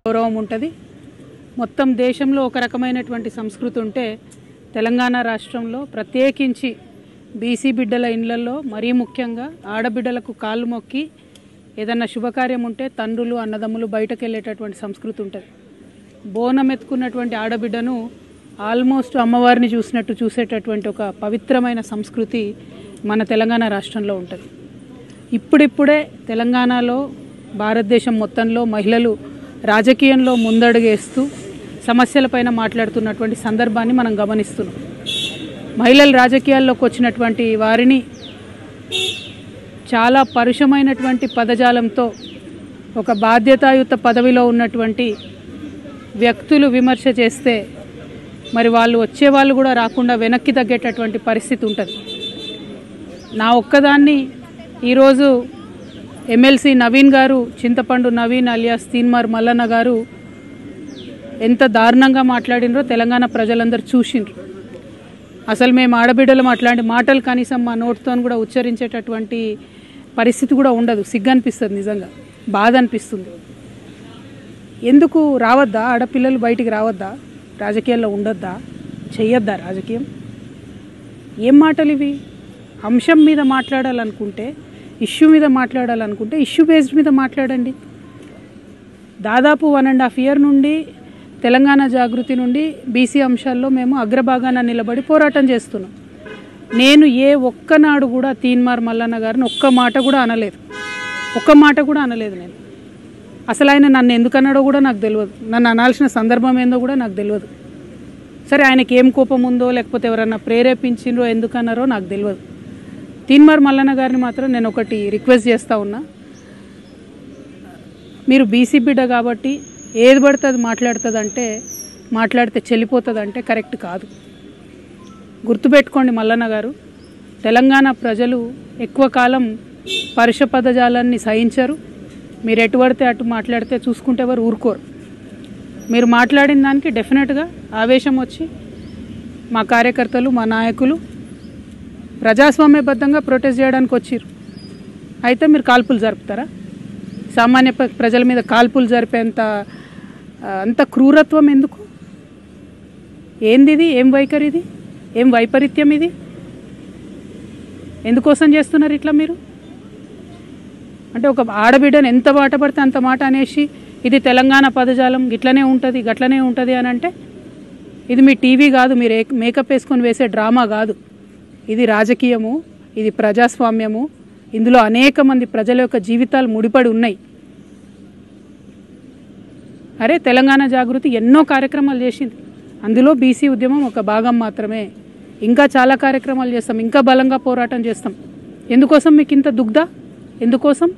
గౌరవం ఉంటుంది. మొత్తం దేశంలో ఒక రకమైనటువంటి సంస్కృతి ఉంటే తెలంగాణ రాష్ట్రంలో ప్రత్యేకించి బీసీ బిడ్డల ఇళ్లలో మరీ ముఖ్యంగా ఆడబిడ్డలకు కాళ్ళు మొక్కి ఏదన్నా శుభకార్యం ఉంటే తండ్రులు అన్నదమ్ములు బయటకు వెళ్ళేటటువంటి సంస్కృతి ఉంటుంది. బోనం ఎత్తుకున్నటువంటి ఆడబిడ్డను ఆల్మోస్ట్ అమ్మవారిని చూసినట్టు చూసేటటువంటి ఒక పవిత్రమైన సంస్కృతి మన తెలంగాణ రాష్ట్రంలో ఉంటుంది. ఇప్పుడిప్పుడే తెలంగాణలో భారతదేశం మొత్తంలో మహిళలు రాజకీయంలో ముందడుగేస్తూ సమస్యలపైన మాట్లాడుతున్నటువంటి సందర్భాన్ని మనం గమనిస్తున్నాం. మహిళలు రాజకీయాల్లోకి వచ్చినటువంటి వారిని చాలా పరుషమైనటువంటి పదజాలంతో ఒక బాధ్యతాయుత పదవిలో ఉన్నటువంటి వ్యక్తులు విమర్శ చేస్తే మరి వాళ్ళు వచ్చేవాళ్ళు కూడా రాకుండా వెనక్కి తగ్గేటటువంటి పరిస్థితి ఉంటుంది. నా ఒక్కదాన్ని ఈరోజు ఎమ్మెల్సీ నవీన్ గారు, చింతపండు నవీన్ అలియాస్ తీన్మార్ మల్లన్న గారు ఎంత దారుణంగా మాట్లాడినరో తెలంగాణ ప్రజలందరూ చూసిండ్రు. అసలు మేము ఆడబిడ్డలు అట్లాంటి మాటలు కనీసం మా నోటితో కూడా ఉచ్చరించేటటువంటి పరిస్థితి కూడా ఉండదు. సిగ్గు అనిపిస్తుంది, నిజంగా బాధ అనిపిస్తుంది. ఎందుకు రావద్దా? ఆడపిల్లలు బయటికి రావద్దా? రాజకీయాల్లో ఉండొద్దా? చెయ్యొద్దా రాజకీయం? ఏం మాటలు ఇవి? అంశం మీద మాట్లాడాలనుకుంటే, ఇష్యూ మీద మాట్లాడాలనుకుంటే ఇష్యూ బేస్డ్ మీద మాట్లాడండి. దాదాపు 1.5 year నుండి తెలంగాణ జాగృతి నుండి బీసీ అంశాల్లో మేము అగ్రభాగాన నిలబడి పోరాటం చేస్తున్నాం. నేను ఏ ఒక్కనాడు కూడా తీన్మార్ మల్లన్న గారిని ఒక్క మాట కూడా అనలేదు. నేను అసలు ఆయన నన్ను ఎందుకన్నాడో కూడా నాకు తెలియదు. నన్ను అనాల్సిన సందర్భం ఏందో కూడా నాకు తెలియదు. సరే, ఆయనకి ఏం కోపం ఉందో లేకపోతే ఎవరన్నా ప్రేరేపించిండ్రో ఎందుకన్నారో నాకు తెలియదు. తీన్మార్ మల్లన్న గారిని మాత్రం నేను ఒకటి రిక్వెస్ట్ చేస్తూ ఉన్నా. మీరు బీసీ బిడ్డ కాబట్టి ఏది పడితే అది మాట్లాడితే చెల్లిపోతుందంటే కరెక్ట్ కాదు. గుర్తుపెట్టుకోండి మల్లన్న గారు, తెలంగాణ ప్రజలు ఎక్కువ కాలం పరుష పదజాలాన్ని సహించరు. మీరు ఎటు పడితే అటు మాట్లాడితే చూసుకుంటే ఎవరు ఊరుకోరు. మీరు మాట్లాడిన దానికి డెఫినెట్గా ఆవేశం వచ్చి మా కార్యకర్తలు, మా నాయకులు ప్రజాస్వామ్యబద్ధంగా ప్రొటెస్ట్ చేయడానికి వచ్చిర్రు. అయితే మీరు కాల్పులు జరుపుతారా? సామాన్య ప్రజల మీద కాల్పులు జరిపేంత అంత క్రూరత్వం ఎందుకు? ఏంది ఇది? ఏం వైఖరి ఇది? ఏం వైపరీత్యం ఇది? ఎందుకోసం చేస్తున్నారు ఇట్లా మీరు? అంటే ఒక ఆడబిడ్డను ఎంత మాట పడితే అంత మాట అనేసి ఇది తెలంగాణ పదజాలం గట్లనే ఉంటుంది అని అంటే ఇది మీ టీవీ కాదు, మీరు మేకప్ వేసుకొని వేసే డ్రామా కాదు. ఇది రాజకీయము, ఇది ప్రజాస్వామ్యము. ఇందులో అనేక మంది ప్రజల యొక్క జీవితాలు ముడిపడి ఉన్నాయి. అరే, తెలంగాణ జాగృతి ఎన్నో కార్యక్రమాలు చేసింది. అందులో బీసీ ఉద్యమం ఒక భాగం మాత్రమే. ఇంకా చాలా కార్యక్రమాలు చేస్తాం, ఇంకా బలంగా పోరాటం చేస్తాం. ఎందుకోసం మీకు ఇంత దుగ్ధ? ఎందుకోసం?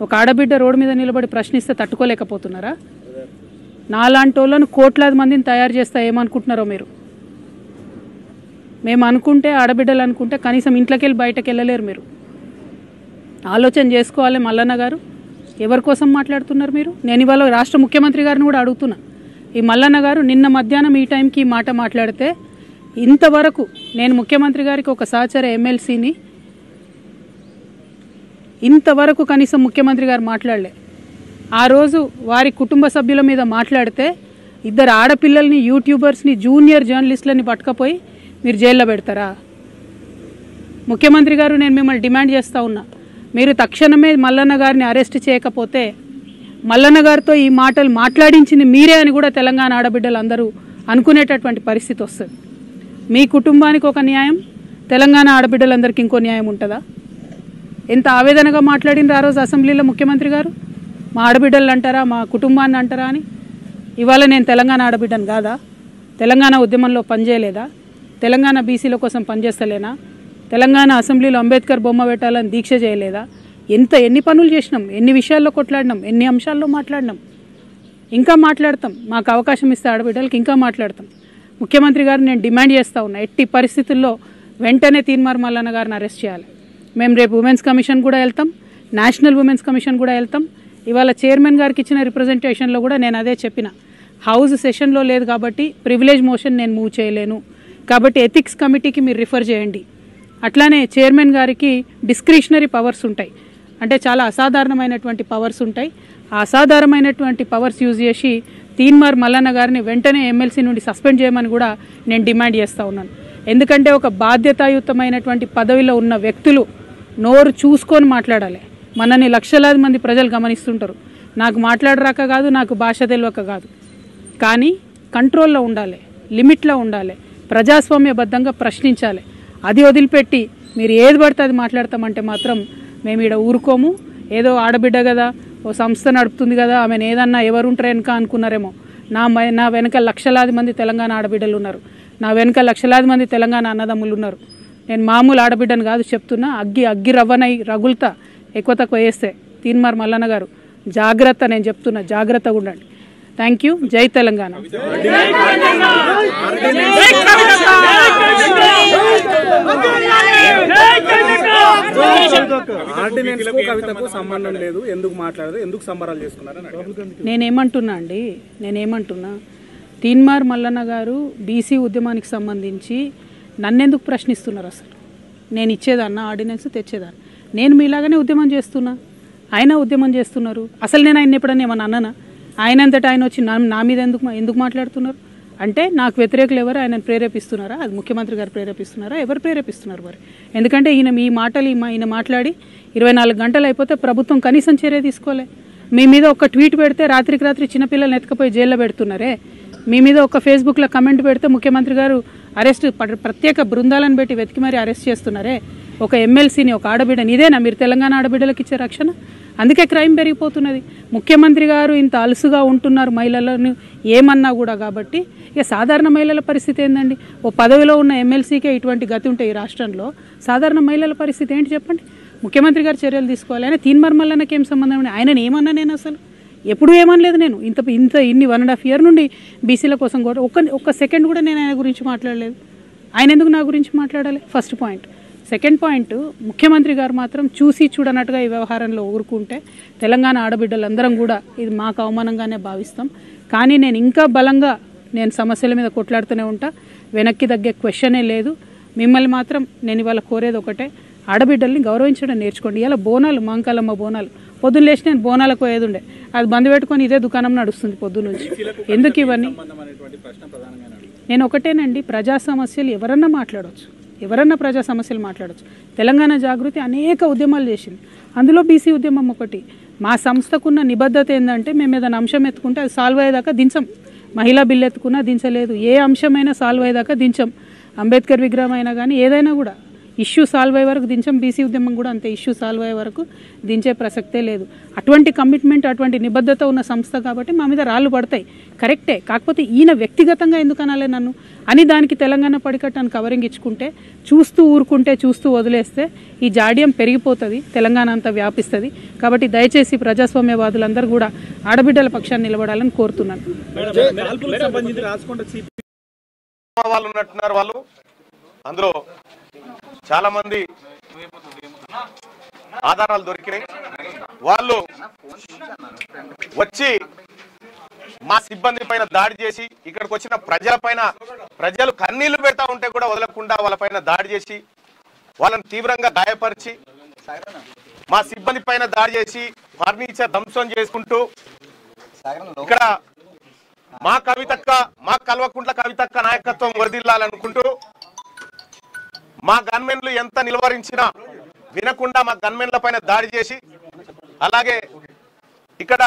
ఒక ఆడబిడ్డ రోడ్డు మీద నిలబడి ప్రశ్నిస్తే తట్టుకోలేకపోతున్నారా? నాలాంటి వాళ్ళను కోట్లాది మందిని తయారు చేస్తా ఏమనుకుంటున్నారో మీరు? మేము అనుకుంటే, ఆడబిడ్డలు అనుకుంటే కనీసం ఇంట్లోకి వెళ్ళి బయటకు వెళ్ళలేరు. మీరు ఆలోచన చేసుకోవాలి మల్లన్న గారు. ఎవరి కోసం మాట్లాడుతున్నారు మీరు? నేను ఇవాళ రాష్ట్ర ముఖ్యమంత్రి గారిని కూడా అడుగుతున్నా. ఈ మల్లన్న గారు నిన్న మధ్యాహ్నం ఈ టైంకి ఈ మాట మాట్లాడితే ఇంతవరకు నేను ముఖ్యమంత్రి గారికి ఒక సహచర ఎమ్మెల్సీని ఇంతవరకు కనీసం ముఖ్యమంత్రి గారు మాట్లాడలే. ఆ రోజు వారి కుటుంబ సభ్యుల మీద మాట్లాడితే 2 ఆడపిల్లల్ని, యూట్యూబర్స్ని, జూనియర్ జర్నలిస్టులని పట్టుకపోయి మీరు జైల్లో పెడతారా? ముఖ్యమంత్రి గారు, నేను మిమ్మల్ని డిమాండ్ చేస్తూ ఉన్నా, మీరు తక్షణమే మల్లన్న గారిని అరెస్ట్ చేయకపోతే మల్లన్న గారితో ఈ మాటలు మాట్లాడించింది మీరే అని కూడా తెలంగాణ ఆడబిడ్డలు అందరూ అనుకునేటటువంటి పరిస్థితి వస్తుంది. మీ కుటుంబానికి ఒక న్యాయం, తెలంగాణ ఆడబిడ్డలందరికీ ఇంకో న్యాయం ఉంటుందా? ఎంత ఆవేదనగా మాట్లాడినారు ఆ రోజు అసెంబ్లీలో ముఖ్యమంత్రి గారు. మా ఆడబిడ్డలు అంటారా, మా కుటుంబాన్ని అంటారా అని. ఇవాళ నేను తెలంగాణ ఆడబిడ్డను కాదా? తెలంగాణ ఉద్యమంలో పనిచేయలేదా? తెలంగాణ బీసీల కోసం పనిచేస్తలేనా? తెలంగాణ అసెంబ్లీలో అంబేద్కర్ బొమ్మ పెట్టాలని దీక్ష చేయలేదా? ఎన్ని పనులు చేసినాం, ఎన్ని విషయాల్లో కొట్లాడినాం, ఎన్ని అంశాల్లో మాట్లాడినాం. ఇంకా మాట్లాడతాం. మాకు అవకాశం ఇస్తే ఆడబిడ్డలకి ఇంకా మాట్లాడతాం. ముఖ్యమంత్రి గారు నేను డిమాండ్ చేస్తూ ఉన్నా, ఎట్టి పరిస్థితుల్లో వెంటనే తీన్మార్ మల్లన్న గారిని అరెస్ట్ చేయాలి. మేము రేపు ఉమెన్స్ కమిషన్ కూడా వెళ్తాం, నేషనల్ ఉమెన్స్ కమిషన్ కూడా వెళ్తాం. ఇవాళ చైర్మన్ గారికి ఇచ్చిన రిప్రజెంటేషన్లో కూడా నేను అదే చెప్పిన. హౌస్ సెషన్లో లేదు కాబట్టి ప్రివిలేజ్ మోషన్ నేను మూవ్ చేయలేను, కాబట్టి ఎథిక్స్ కమిటీకి మీరు రిఫర్ చేయండి. అట్లానే చైర్మన్ గారికి డిస్క్రిషనరీ పవర్స్ ఉంటాయి. అంటే చాలా అసాధారణమైనటువంటి పవర్స్ ఉంటాయి. ఆ అసాధారణమైనటువంటి పవర్స్ యూజ్ చేసి తీన్మార్ మల్లన్న గారిని వెంటనే ఎమ్మెల్సీ నుండి సస్పెండ్ చేయమని కూడా నేను డిమాండ్ చేస్తూ ఉన్నాను. ఎందుకంటే ఒక బాధ్యతాయుతమైనటువంటి పదవిలో ఉన్న వ్యక్తులు నోరు చూసుకొని మాట్లాడాలి. మనని లక్షలాది మంది ప్రజలు గమనిస్తుంటారు. నాకు మాట్లాడరాక కాదు, నాకు భాష తెలియక కాదు, కానీ కంట్రోల్లో ఉండాలి, లిమిట్లో ఉండాలి, ప్రజాస్వామ్యబద్ధంగా ప్రశ్నించాలి. అది వదిలిపెట్టి మీరు ఏది పడితే అది మాట్లాడతామంటే మాత్రం మేము ఇక్కడ ఊరుకోము. ఏదో ఆడబిడ్డ కదా, ఓ సంస్థ నడుపుతుంది కదా, ఆమెను ఏదన్నా ఎవరుంటారు వెనక అనుకున్నారేమో. నా వెనక లక్షలాది మంది తెలంగాణ ఆడబిడ్డలు ఉన్నారు. నా వెనక లక్షలాది మంది తెలంగాణ అన్నదమ్ములు ఉన్నారు. నేను మామూలు ఆడబిడ్డను కాదు చెప్తున్నా. అగ్గి రవ్వనై రగులుతా ఎక్కువ తక్కువ వేస్తే. తీన్మార్ మల్లన్న గారు జాగ్రత్త, నేను చెప్తున్నా, జాగ్రత్తగా ఉండండి. Thank you. జై తెలంగాణ. నేనేమంటున్నా తీన్మార్ మల్లన్న గారు బీసీ ఉద్యమానికి సంబంధించి నన్నెందుకు ప్రశ్నిస్తున్నారు? అసలు నేను ఇచ్చేదాన్న ఆర్డినెన్స్ తెచ్చేదాన్ని. నేను మీలాగానే ఉద్యమం చేస్తున్నా, ఆయన ఉద్యమం చేస్తున్నారు. అసలు నేను ఆయన ఎప్పుడన్నా ఏమన్నా అన్నానా? ఆయన అంతటా ఆయన వచ్చి నా మీద ఎందుకు మాట్లాడుతున్నారు అంటే నాకు వ్యతిరేకులు ఎవరు ఆయనను ప్రేరేపిస్తున్నారా? అది ముఖ్యమంత్రి గారు ప్రేరేపిస్తున్నారా? ఎవరు ప్రేరేపిస్తున్నారు మరి? ఎందుకంటే ఈయన మాట్లాడి 24 గంటలు అయిపోతే ప్రభుత్వం కనీసం చర్య తీసుకోలే. మీ మీద ఒక ట్వీట్ పెడితే రాత్రికి రాత్రి చిన్నపిల్లలు ఎత్తుకపోయి జైల్లో పెడుతున్నారే. మీ మీద ఒక ఫేస్బుక్లో కమెంట్ పెడితే ముఖ్యమంత్రి గారు ప్రత్యేక బృందాలను పెట్టి వెతికి మరీ అరెస్ట్ చేస్తున్నారే. ఒక ఎమ్మెల్సీని, ఒక ఆడబిడ్డని, ఇదేనా మీరు తెలంగాణ ఆడబిడ్డలకు ఇచ్చే రక్షణ? అందుకే క్రైమ్ పెరిగిపోతున్నది. ముఖ్యమంత్రి గారు ఇంత అలుసుగా ఉంటున్నారు మహిళలను ఏమన్నా కూడా. కాబట్టి ఇక సాధారణ మహిళల పరిస్థితి ఏందండి? ఓ పదవిలో ఉన్న ఎమ్మెల్సీకే ఇటువంటి గతి ఉంటే ఈ రాష్ట్రంలో సాధారణ మహిళల పరిస్థితి ఏంటి చెప్పండి? ముఖ్యమంత్రి గారు చర్యలు తీసుకోవాలి. ఆయన తీన్మార్ మల్లన్నకి ఏం సంబంధం? ఆయనను ఏమన్నా నేను అసలు ఎప్పుడు ఏమనలేదు. నేను ఇన్ని 1.5 years నుండి బీసీల కోసం కూడా ఒక్క సెకండ్ కూడా నేను ఆయన గురించి మాట్లాడలేదు. ఆయన ఎందుకు నా గురించి మాట్లాడాలి? First point. సెకండ్ పాయింట్, ముఖ్యమంత్రి గారు మాత్రం చూసి చూడనట్టుగా ఈ వ్యవహారంలో ఊరుకుంటే తెలంగాణ ఆడబిడ్డలందరం కూడా ఇది మాకు అవమానంగానే భావిస్తాం. కానీ నేను ఇంకా బలంగా సమస్యల మీద కొట్లాడుతూనే ఉంటా. వెనక్కి తగ్గే క్వశ్చనే లేదు. మిమ్మల్ని మాత్రం నేను ఇవాళ కోరేది ఒకటే, ఆడబిడ్డల్ని గౌరవించడం నేర్చుకోండి. ఇలా బోనాలు, మాంకాలమ్మ బోనాలు, పొద్దున్న లేచి నేను బోనాలకు పోయేది ఉండే, అది బంద్ పెట్టుకొని ఇదే దుకాణం నడుస్తుంది పొద్దున్న నుంచి. ఎందుకు ఇవన్నీ? నేను ఒకటేనండి, ప్రజా సమస్యలు ఎవరన్నా మాట్లాడవచ్చు, ఎవరన్నా ప్రజా సమస్యలు మాట్లాడవచ్చు. తెలంగాణ జాగృతి అనేక ఉద్యమాలు చేసింది, అందులో బీసీ ఉద్యమం ఒకటి. మా సంస్థకున్న నిబద్ధత ఏంటంటే మేము ఏదైనా అంశం ఎత్తుకుంటే అది సాల్వ్ అయ్యేదాకా దించం. మహిళా బిల్లు ఎత్తుకున్నా దించలేదు, ఏ అంశమైనా సాల్వ్ అయ్యేదాకా దించం. అంబేద్కర్ విగ్రహం అయినా కానీ ఏదైనా కూడా ఇష్యూ సాల్వ్ అయ్యే వరకు దించం. బీసీ ఉద్యమం కూడా అంతే, ఇష్యూ సాల్వ్ అయ్యే వరకు దించే ప్రసక్తే లేదు. అటువంటి కమిట్మెంట్, అటువంటి నిబద్ధత ఉన్న సంస్థ కాబట్టి మా మీద రాళ్ళు పడతాయి, కరెక్టే. కాకపోతే ఈయన వ్యక్తిగతంగా ఎందుకు అనాలే నన్ను అని దానికి తెలంగాణ పడికట్టాను కవరింగ్ ఇచ్చుకుంటే, చూస్తూ ఊరుకుంటే, చూస్తూ వదిలేస్తే ఈ జాడ్యం పెరిగిపోతుంది, తెలంగాణ అంతా వ్యాపిస్తుంది. కాబట్టి దయచేసి ప్రజాస్వామ్యవాదులందరూ కూడా ఆడబిడ్డల పక్షాన్ని నిలబడాలని కోరుతున్నాను. వాళ్ళు అందులో చాలా మంది ఆధారాలు దొరికినాయి. వాళ్ళు వచ్చి మా సిబ్బంది పైన దాడి చేసి, ఇక్కడికి వచ్చిన ప్రజలు కన్నీళ్లు పెడతా ఉంటే కూడా వదలకుండా వాళ్ళపైన దాడి చేసి, వాళ్ళని తీవ్రంగా గాయపరిచి, మా సిబ్బంది పైన దాడి చేసి ఫర్నిచర్ ధ్వంసం చేసుకుంటూ, ఇక్కడ మా కల్వకుంట్ల కవితక్క నాయకత్వం వరదిల్లాలనుకుంటూ మా గన్మెన్లు ఎంత నిలువరించినా వినకుండా మా గన్మెన్ల పైన దాడి చేసి, అలాగే ఇక్కడ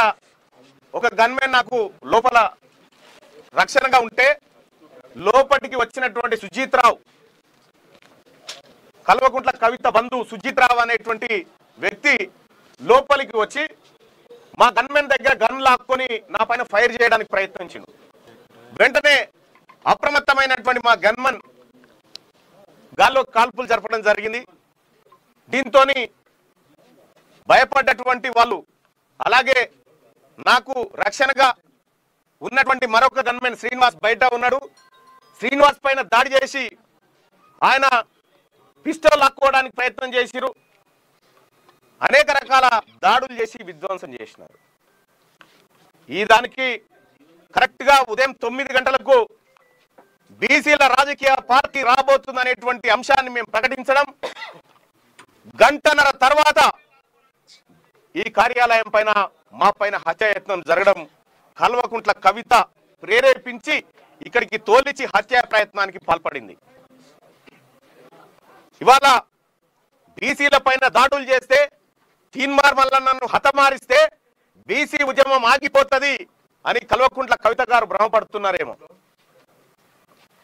ఒక గన్మెన్ నాకు లోపల రక్షణగా ఉంటే లోపలికి వచ్చినటువంటి సుజీత్రావు, కల్వకుంట్ల కవిత బంధు సుజీత్రావు అనేటువంటి వ్యక్తి లోపలికి వచ్చి మా గన్మెన్ దగ్గర గన్ లాక్కొని నా పైన ఫైర్ చేయడానికి ప్రయత్నించిండు. వెంటనే అప్రమత్తమైనటువంటి మా గన్మన్ గాల్లో కాల్పులు జరపడం జరిగింది. దీంతో భయపడ్డటువంటి వాళ్ళు, అలాగే నాకు రక్షణగా ఉన్నటువంటి మరొక గన్మెన్ శ్రీనివాస్ బయట ఉన్నాడు. శ్రీనివాస్ పైన దాడి చేసి ఆయన పిస్టల్ లాక్కోవడానికి ప్రయత్నం చేసిరు. అనేక రకాల దాడులు చేసి విధ్వంసం చేసినారు. ఈ దానికి కరెక్ట్గా ఉదయం 9 గంటలకు బీసీల రాజకీయ పార్టీ రాబోతుందనేటువంటి అంశాన్ని మేము ప్రకటించడం, గంటన్నర తర్వాత ఈ కార్యాలయం పైన మా పైన హత్యాయత్నం జరగడం కల్వకుంట్ల కవిత ప్రేరేపించి ఇక్కడికి తోలిచి హత్యా ప్రయత్నానికి పాల్పడింది. ఇవాళ బీసీల పైన దాడులు చేస్తే తీన్మార్ మల్లన్నను హతమారిస్తే బీసీ ఉద్యమం ఆగిపోతుంది అని కల్వకుంట్ల కవిత గారు భ్రమపడుతున్నారేమో.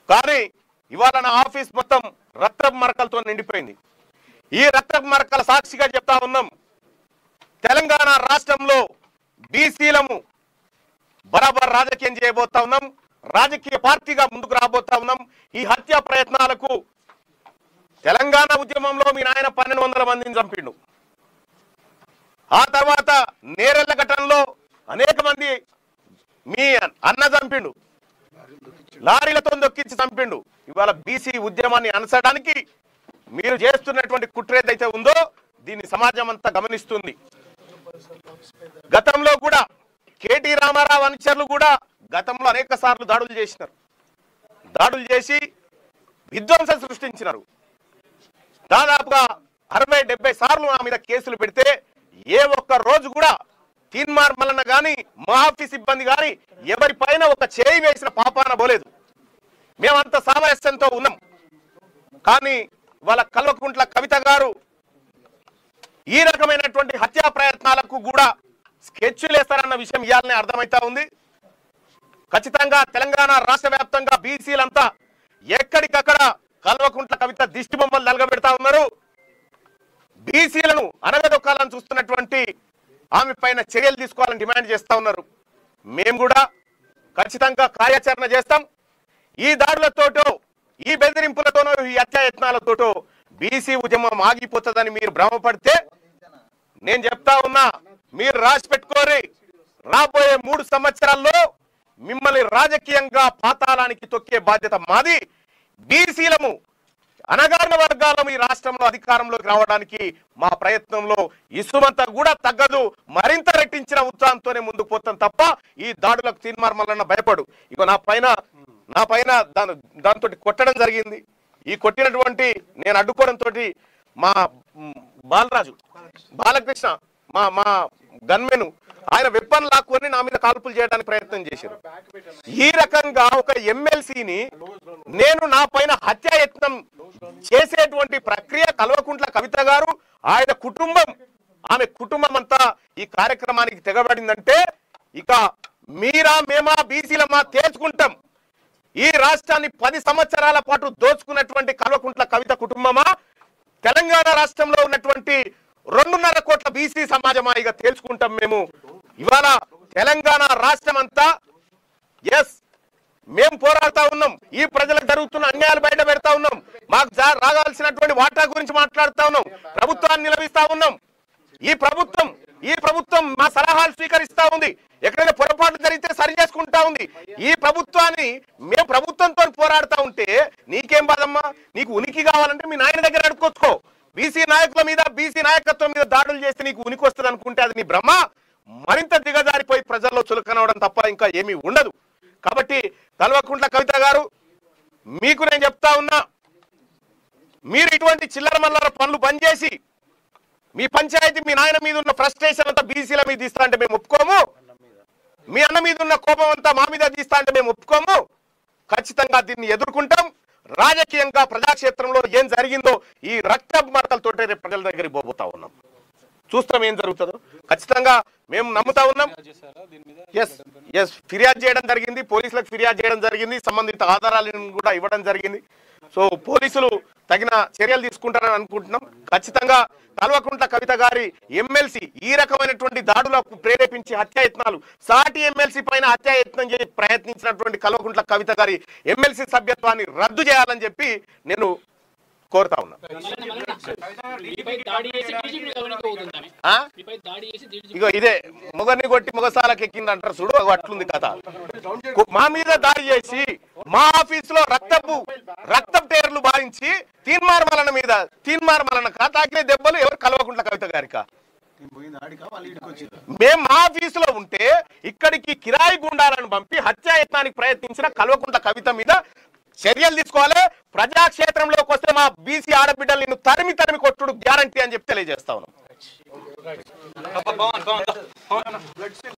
కానీ ఇవాళ నా ఆఫీస్ మొత్తం రక్తపు మరకలతో నిండిపోయింది. ఈ రక్తపు మరకల సాక్షిగా చెప్తా ఉన్నాం, తెలంగాణ రాష్ట్రంలో బీసీలము బరాబర్ రాజకీయం చేయబోతా ఉన్నాం, రాజకీయ పార్టీగా ముందుకు రాబోతా ఉన్నాం. ఈ హత్యా ప్రయత్నాలకు తెలంగాణ ఉద్యమంలో మీ నాయన 1200 మందిని చంపిండు. ఆ తర్వాత నేరెళ్ల ఘటనలో అనేక మంది మీ అన్న చంపిండు, లారీలతో దొక్కించి చంపిండు. ఇవాళ బీసీ ఉద్యమాన్ని అనసడానికి మీరు చేస్తున్నటువంటి కుట్ర ఏదైతే ఉందో దీన్ని సమాజం అంతా గమనిస్తుంది. గతంలో కూడా కేటీ రామారావు అనుచరులు కూడా గతంలో అనేక సార్లు దాడులు చేసినారు. దాడులు చేసి విధ్వంసం సృష్టించినారు. దాదాపుగా 60-70 సార్లు నా మీద కేసులు పెడితే ఏ ఒక్క రోజు కూడా తీన్మార్ మల్లన్న కానీ మహాఫీ సిబ్బంది కానీ ఎవరి పైన ఒక చేయి వేసిన పాపాన పోలేదు. మేమంత సామరస్యంతో ఉన్నాం. కానీ వాళ్ళ కల్వకుంట్ల కవిత గారు ఈ రకమైనటువంటి హత్యా ప్రయత్నాలకు కూడా స్కెచ్లు వేస్తారన్న విషయం ఇయాలనే అర్థమైతా ఉంది. ఖచ్చితంగా తెలంగాణ రాష్ట్ర వ్యాప్తంగా బీసీలంతా ఎక్కడికక్కడ కల్వకుంట్ల కవిత దిష్టి బొమ్మలు నలగబెడతా ఉన్నారు. బీసీలను అనగదొక్కాలని చూస్తున్నటువంటి ఆమె పైన చర్యలు తీసుకోవాలని డిమాండ్ చేస్తా ఉన్నారు. మేము కూడా ఖచ్చితంగా కార్యాచరణ చేస్తాం. ఈ దాడులతోటో ఈ బెదిరింపులతోనో ఈ హత్యాయత్నాలతోటో బీసీ ఉద్యమం ఆగిపోతుందని మీరు భ్రమపడితే నేను చెప్తా ఉన్నా, మీరు రాసి పెట్టుకోరి, రాబోయే 3 సంవత్సరాల్లో మిమ్మల్ని రాజకీయంగా పాతాళానికి తొక్కే బాధ్యత మాది. బీసీలము అనగారిన వర్గాలను ఈ రాష్ట్రంలో అధికారంలోకి రావడానికి మా ప్రయత్నంలో ఇసుమంతా కూడా తగ్గదు. మరింత రెట్టించిన ఉత్సాహంతోనే ముందుకు పోతాం తప్ప ఈ దాడులకు తీన్మార్ మల్లన్న భయపడు. ఇక నా పైన దాంతో కొట్టడం జరిగింది. ఈ కొట్టినటువంటి నేను అడ్డుకోవడంతో మా బాలకృష్ణ మా గన్మెను ఆయన వెప్పన్ లాక్కొని నా మీద కాల్పులు చేయడానికి ప్రయత్నం చేశారు. ఈ రకంగా ఒక ఎమ్మెల్సీని నేను నా పైన హత్యాయత్నం చేసేటువంటి ప్రక్రియ కల్వకుంట్ల కవిత గారు ఆయన కుటుంబం ఆమె కుటుంబం అంతా ఈ కార్యక్రమానికి తెగబడిందంటే ఇక మీరా మేమా బీసీలమా తేల్చుకుంటాం. ఈ రాష్ట్రాన్ని 10 సంవత్సరాల పాటు దోచుకున్నటువంటి కల్వకుంట్ల కవిత కుటుంబమా, తెలంగాణ రాష్ట్రంలో ఉన్నటువంటి 2.5 కోట్ల బీసీ సమాజమా ఇక తేల్చుకుంటాం. మేము ఇవాళ తెలంగాణ రాష్ట్రం అంతా మేము పోరాడుతా ఉన్నాం. ఈ ప్రజలకు జరుగుతున్న అన్యాయాలు బయట పెడతా ఉన్నాం. మాకు రాగాల్సినటువంటి వాటా గురించి మాట్లాడుతా ఉన్నాం. ప్రభుత్వాన్ని నిలబిస్తా ఉన్నాం. ఈ ప్రభుత్వం మా సలహాలు స్వీకరిస్తా ఉంది. ఎక్కడైనా పొరపాట్లు జరిగితే సరి చేసుకుంటా ఉంది. ఈ ప్రభుత్వాన్ని మేము ప్రభుత్వంతో పోరాడుతా ఉంటే నీకేం బాధమ్మా? నీకు ఉనికి కావాలంటే మీ నాయన దగ్గర అడుక్కొచ్చుకో. బీసీ నాయకుల మీద బీసీ నాయకత్వం మీద దాడులు చేస్తే నీకు ఉనికి వస్తుంది అనుకుంటే అది నీ భ్రమ. మరింత దిగజారిపోయి ప్రజల్లో చులకనవడం తప్ప ఇంకా ఏమీ ఉండదు. కాబట్టి కల్వకుంట్ల కవిత గారు మీకు నేను చెప్తా ఉన్నా, మీరు ఇటువంటి చిల్లర మల్లర పనులు బంద్ చేసి మీ పంచాయతీ మీ నాయన మీద ఉన్న ఫ్రస్ట్రేషన్ అంతా బీసీల మీద తీస్తా అంటే మేము ఒప్పుకోము. మీ అన్న మీద ఉన్న కోపం అంతా మా మీద తీస్తా అంటే మేము ఒప్పుకోము. ఖచ్చితంగా దీన్ని ఎదుర్కొంటాం. రాజకీయంగా ప్రజాక్షేత్రంలో ఏం జరిగిందో ఈ రక్త మరకలతోటే రేపు ప్రజల దగ్గరికి పోతా ఉన్నాం. చూస్తాం ఏం జరుగుతుందో. ఖచ్చితంగా మేము నమ్ముతా ఉన్నాం. ఫిర్యాదు చేయడం జరిగింది, పోలీసులకు ఫిర్యాదు చేయడం జరిగింది, సంబంధిత ఆధారాలను కూడా ఇవ్వడం జరిగింది. సో పోలీసులు తగిన చర్యలు తీసుకుంటారని అనుకుంటున్నాం. ఖచ్చితంగా కల్వకుంట్ల కవిత గారి ఎమ్మెల్సీ ఈ రకమైనటువంటి దాడులకు ప్రేరేపించి హత్యాయత్నాలు, సాటి ఎమ్మెల్సీ పైన హత్యాయత్నం చేసి ప్రయత్నించినటువంటి కల్వకుంట్ల కవిత గారి ఎమ్మెల్సీ సభ్యత్వాన్ని రద్దు చేయాలని చెప్పి నేను కోరుతా ఉన్నా. ఇగో ఇదే మొగర్ని కొట్టి మొగసాలకు ఎక్కింది అంటారు చూడు, అట్లుంది కథ. మా మీద దాడి చేసి మా ఆఫీసులో రక్తపు టేర్లు భావించి తీన్మార్ మల్లన్న తాకిన దెబ్బలు ఎవరు? కల్వకుంట్ల కవిత గారికా? మేము మా ఆఫీసులో ఉంటే ఇక్కడికి కిరాయి గుండాలను పంపి హత్యాయత్నానికి ప్రయత్నించిన కల్వకుంట్ల కవిత మీద చర్యలు తీసుకోవాలి. ప్రజాక్షేత్రంలోకి వస్తే మా బీసీ ఆడబిడ్డలు నిన్ను తరిమి కొట్టుడు గ్యారంటీ అని చెప్పి తెలియజేస్తా ఉన్నాం. రైట్